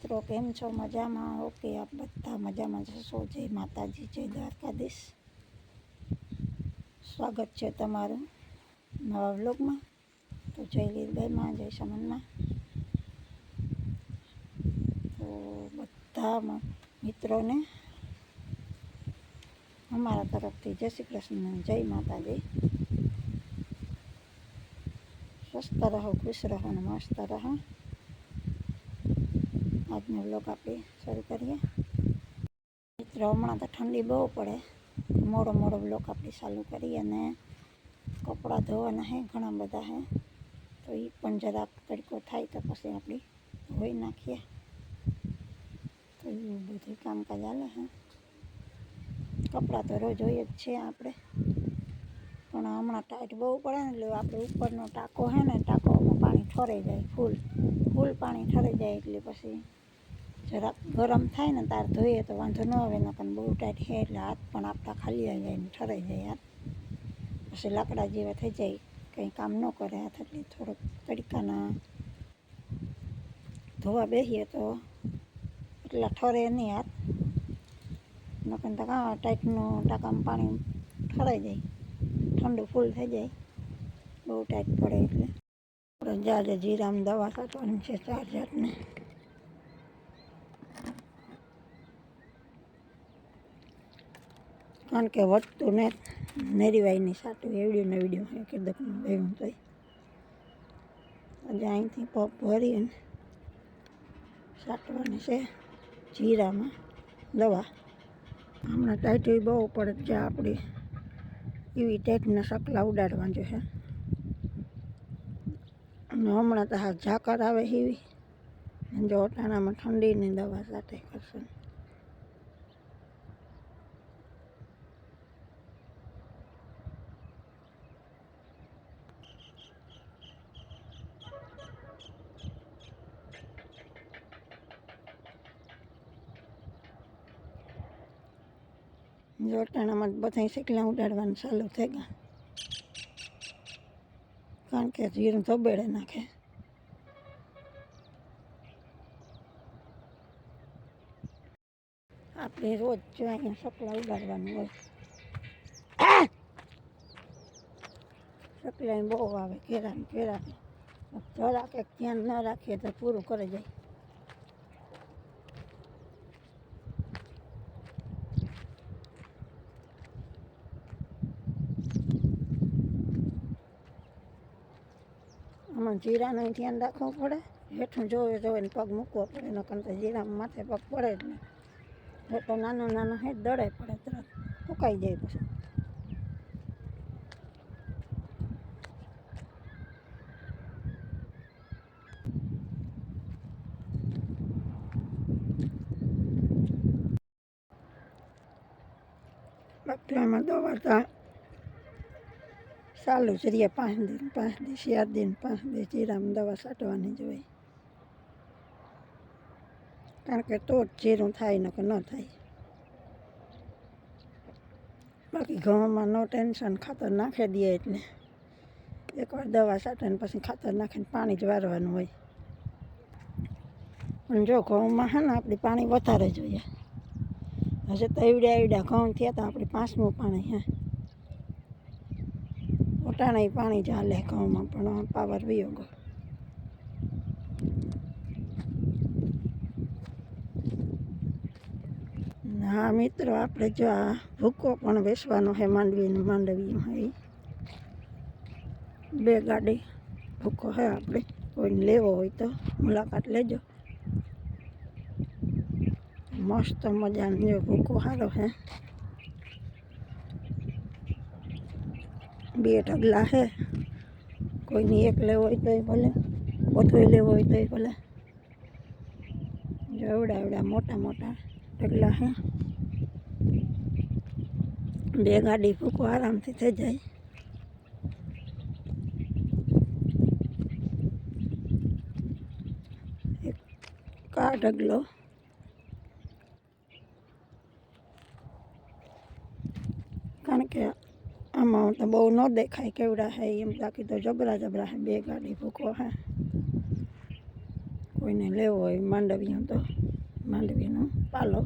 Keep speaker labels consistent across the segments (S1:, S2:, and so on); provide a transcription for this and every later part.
S1: મિત્રો કેમ છો? મજામાં? ઓકે, આપ બધા મજામાં જશો. જય માતાજી, જય દ્વારકાધીશ. સ્વાગત છે તમારું નવા વ્લોગમાં. તો જય લીલભાઈમાં, જય સમનમાં. તો બધા મિત્રોને અમારા તરફથી જય શ્રી કૃષ્ણ, જય માતાજી. સ્વસ્થ રહો, ખુશ રહો અને મસ્ત રહો. આજનો વ્લોગ આપણે શરૂ કરીએ. મિત્રો હમણાં તો ઠંડી બહુ પડે, મોડો વ્લોગ આપણે ચાલુ કરીએ. અને કપડાં ધોવાના હે ઘણા બધા હે, તો એ પણ જરાક તડકો થાય તો પછી આપણે ધોઈ નાખીએ. તો એવું બધું કામકાજ હાલે હે. કપડાં તો રોજ હોય જ છે આપણે, પણ હમણાં ટાઈટ બહુ પડે ને, એટલે આપણે ઉપરનો ટાંકો હે ને, ટાંકોમાં પાણી ઠરાઈ જાય, ફૂલ પાણી ઠરાઈ જાય. એટલે પછી જરાક ગરમ થાય ને તાર ધોઈએ તો વાંધો ન આવે. નકર બહુ ટાઈટ છે એટલે હાથ પણ આપણા ખાલી આવી જાય ને ઠરાઈ જાય હાથ. પછી લાકડા જેવા થઈ જાય, કંઈ કામ ન કરે હાથ. એટલે થોડોક તડકાના ધોવા બેસીએ તો એટલા ઠરે નહીં હાથ. નકર તો કાં ટાઈટનું ટાંકામાં પાણી ઠરાઈ જાય, ઠંડુ ફૂલ થઈ જાય, બહુ ટાઈટ પડે. એટલે આપણે જાજે જીરામાં દવા છાંટવાની છે 4 જાતની. કારણ કે વધતું ને નેરીવાઈની સાટું એવડ્યું ને એવડ્યું હોય કે દકનું એવું તો આજે અહીંથી પગ ભરીને છાંટવાની છે જીરામાં દવા. હમણાં ટાઈટ બહુ પડે છે, આપણી એવી ટાઈટના સકલા ઉડાડવા જોઈએ. અને હમણાં તો હા ઝાકર આવે એવી, જો અટાણામાં ઠંડીની દવા છાંટે કરશે. જો અટાણામાં બધા સકલા ઉડાડવાનું ચાલુ થઈ ગયા, કારણ કે જીરું ધબેડે નાખે. આપણે રોજ જો અહીંયા સકલા ઉડાડવાનું હોય. સકલા બહુ આવે, કેળા જરાક એક ધ્યાન ન રાખીએ તો પૂરું કરી જાય. આમાં જીરાનું ધ્યાન રાખવું પડે, હેઠું જોવે ને પગ મૂકવો પડે. નકર તો જીરામાં માથે પગ પડે જ નહીં. એ તો નાનો હે દળે પડે, તરત સુકાઈ જાય. પછી બકરામાં દવા તો ચાલુ જ રહીએ. 5 દિવસ 4 દિન 5 દિવસ જીરામાં દવા છાંટવાની જ હોય. કારણ કે તો જ જીરું થાય, નકર ન થાય. બાકી ઘઉંમાં નો ટેન્શન, ખાતર નાખી દઈએ એટલે એકવાર દવા છાંટે ને પછી ખાતર નાખીને પાણી જ વારવાનું હોય. પણ જો ઘઉંમાં છે ને આપણે પાણી વધારે જોઈએ. હજી તો એવડા ઘઉં થયા તો આપણે 5મું પાણી હે. અટાણે પાણી જ હાલે ઘઉંમાં, પણ પાવર વયો ગયો. હા મિત્રો, આપણે જો આ ભૂકો પણ વેચવાનો છે. માંડવી હોય 2 ગાડી ભૂકો છે આપણે. કોઈને લેવો હોય તો મુલાકાત લેજો. મસ્ત મજાનો ભૂકો સારો છે. 2 ઢગલા છે. કોઈને 1 લેવો હોય તોય ભલે, બધોય લેવો હોય તોય ભલે. જો એવડા મોટા ઢગલા છે. 2 ગાડી ભૂકો આરામથી થઈ જાય. કા ઢગલો કારણ કે આમાં તો બહુ ન દેખાય કેવડા છે એમ. બાકી તો જબરા છે. 2 ગાડી ભૂકો છે. કોઈને લેવો હોય માંડવીનો તો માંડવીનો પાલો.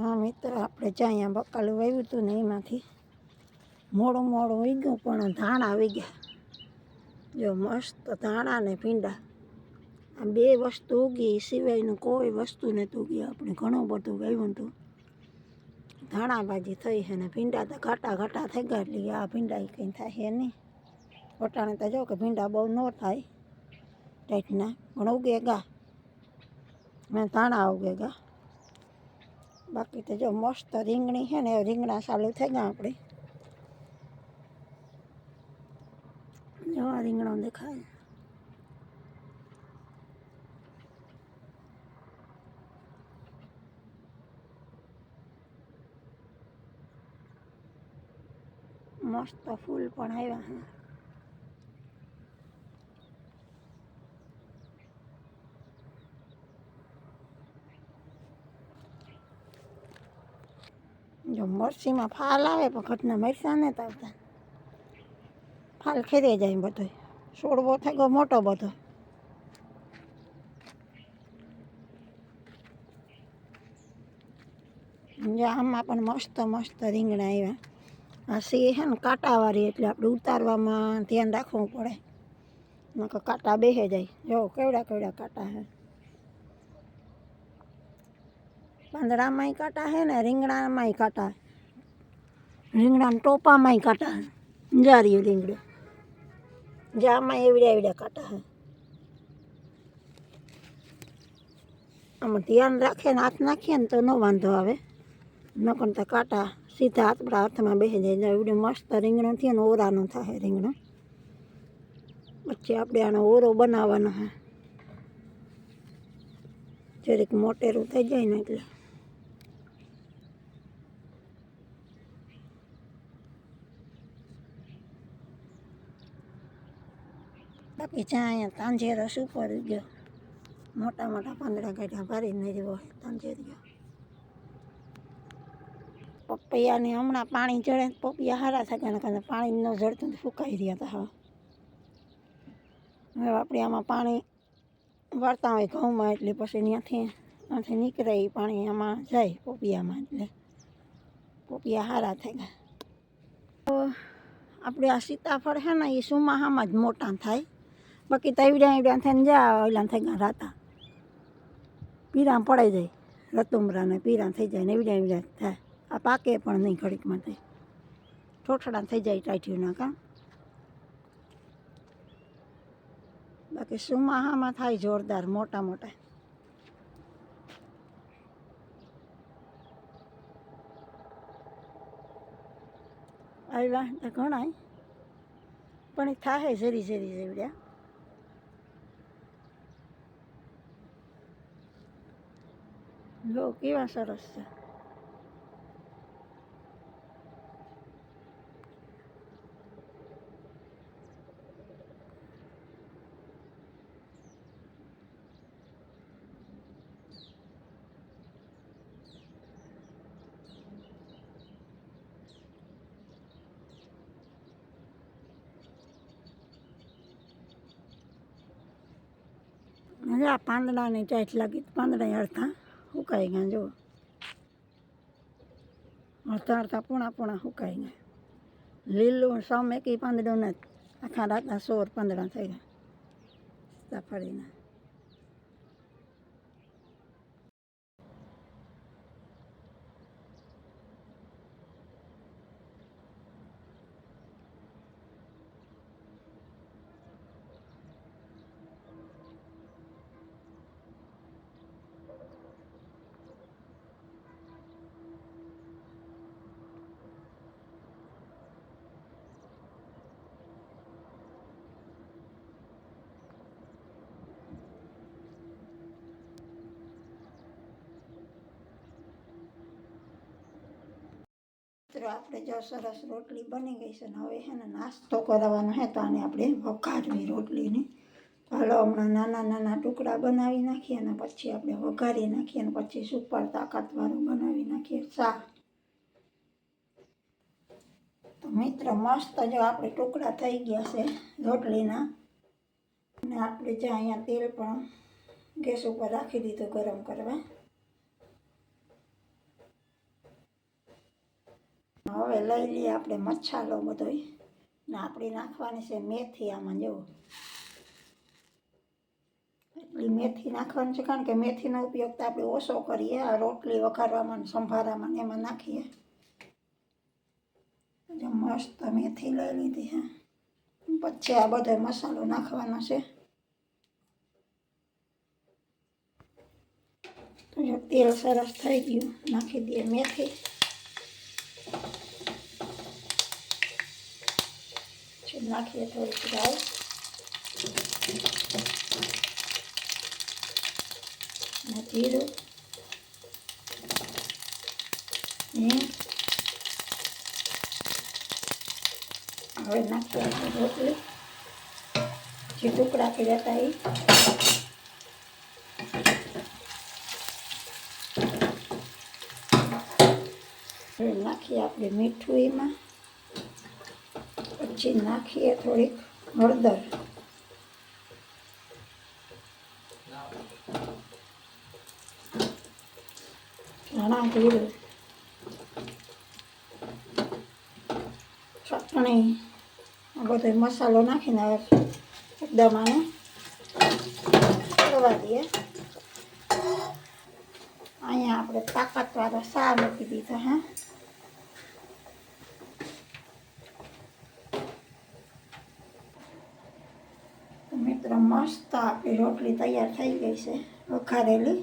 S1: હા મિત્ર, આપણે જ્યાં અહીંયા બકાલું વાવ્યું હતું ને એમાંથી મોડું મોડું વીગ્યું, પણ ધાણા વીગ્યા. જો મસ્ત ધાણા ને ભીંડા, આ બે વસ્તુ ઉગી, સિવાયનું કોઈ વસ્તુ નથી ઉગી. આપણે ઘણું બધું વાવ્યું હતું. ધાણા ભાજી થઈ છે ને ભીંડા તો ઘાટા ઘાટા થઈ ગયા, એટલે આ ભીંડા કંઈ થાય નહીં. વટાણે તો જો કે ભીંડા બહુ ન થાય ટાઈટના, પણ ઉગે ગા ને ધાણા ઉગે ગા. બાકી તો જો મસ્ત રીંગણી છે ને, રીંગણા ચાલુ થઈ ગયા આપણે. જો આ રીંગણો દેખાય. મસ્ત ફૂલ પણ આવ્યા છે. જો મરચીમાં ફાલ આવે પણ ઘટના મરચાં નથી આવતા. ફાલ ખેરે જાય બધો. છોડવો થઈ ગયો મોટો બધો. જો આમાં પણ મસ્ત મસ્ત રીંગણા આવ્યા. આ સી છે ને કાંટાવાળી, એટલે આપણે ઉતારવામાં ધ્યાન રાખવું પડે, નકર કાંટા બેસી જાય. જો કેવડા કેવડા કાંટા છે. પાંદડામાંય કાંટા છે ને રીંગણામાંય કાંટા. રીંગણાના ટોપામાંય કાંટા છે. જાર્યું રીંગણું, જામાં એવડા એવડા કાંટા છે. આમાં ધ્યાન રાખીને હાથ નાખીએ ને તો ન વાંધો આવે, નકર તો કાંટા સીધા આપણા હાથમાં બેસી જાય. એવડું મસ્ત રીંગણું થયું ને ઓરાનું થાય રીંગણું. પછી આપણે આનો ઓરો બનાવવાનો છે. જરીક મોટેરું થઈ જાય ને એટલે. બાકી જ્યાં અહીંયા તાંજેરો સુપર ગયો, મોટા મોટા પાંદડા કાઢ્યા, ભારી નહીં રહ્યો તાંજેરીઓ. પપૈયાને હમણાં પાણી ચડે, પપૈયા સારા થાય, કારણ પાણી ન જડતું સુકાઈ રહ્યા હતા. હા, હવે આપણે આમાં પાણી વાળતા હોય ઘઉંમાં, એટલે પછી ત્યાંથી નીકળે એ પાણી આમાં જાય પપૈયામાં, એટલે પપૈયા સારા થઈ ગયા. તો આપણે આ સીતાફળ છે ને, એ ચોમાસામાં જ મોટા થાય. બાકી તો એવડા એવડા થઈને જાય, એવડા થઈ ગયા રાતા પીરા પડાઈ જાય, રતુમરાને પીરા થઈ જાય ને એવડા એવડા થાય. આ પાકે પણ નહીં ઘડીકમાં થાય, ઠોઠડા થઈ જાય ટાઈટીઓના કાં. બાકી ચોમાસામાં થાય જોરદાર મોટા મોટા. આવ્યા તો ઘણા, પણ એ થાય ઝરી ઝરી જેવડ્યા. લો કેવા સરસ છે. આ પાંદડાની ટાઈટ લાગી, પાંદડા અડધા સુકાઈ ગયા. જો અડધા અડધા પૂણા પૂણા સુકાઈ ગયા. લીલું સમ એકી પાંદડું નથી, આખા રાતના 16 પાંદડા થઈ ગયા સીતાફળીના. મિત્રો આપણે જો સરસ રોટલી બની ગઈ છે ને હવે છે ને નાસ્તો કરાવવાનો છે તો આને આપણે વઘારવી રોટલીની. હાલો હમણાં નાના નાના ટુકડા બનાવી નાખીએ અને પછી આપણે વઘારી નાખીએ અને પછી સુપર તાકાતવાળું બનાવી નાખીએ શાક. તો મિત્રો મસ્ત જો આપણે ટુકડા થઈ ગયા છે રોટલીના. અને આપણે જે અહીંયા તેલ પણ ગેસ ઉપર રાખી દીધું ગરમ કરવા. હવે લઈ લઈએ આપણે મસાલો બધોય ને આપણે નાખવાની છે મેથી. આમાં જુઓ એટલી મેથી નાખવાની છે કારણ કે મેથીનો ઉપયોગ તો આપણે ઓછો કરીએ આ રોટલી વઘારવામાં ને સંભારામાં એમાં નાખીએ. જો મસ્ત મેથી લઈ લીધી હે. પછી આ બધો મસાલો નાખવાનો છે. તો જો તેલ સરસ થઈ ગયું નાખી દઈએ મેથી. નાખીએ થોડીક રાઈ અને જીરું હવે નાખીએ રોટલી જે ટુકડા કર્યા હતા એ. હવે નાખીએ આપણે મીઠું એમાં. પછી નાખીએ થોડીક હળદર. ધાણા જીરું ચટણી આ બધો મસાલો નાખીને એકદમ આને કરવા દઈએ. અહીંયા આપણે તાકાતવાળો શાક મૂકી દીધો. હા મિત્રો મસ્ત આપણી રોટલી તૈયાર થઈ ગઈ છે વઘારેલી.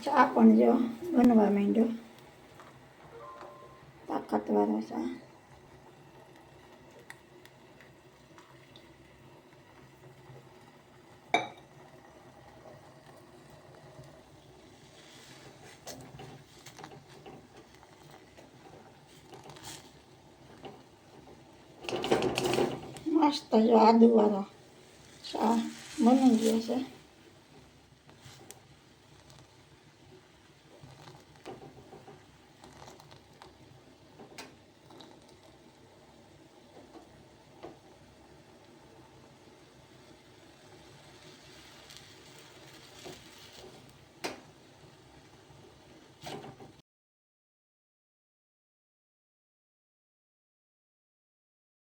S1: ચા પણ જો બનવા માંડ્યો તાકાતવાળો ચા. મસ્ત જો આદુવાળો ચા બની ગયો છે.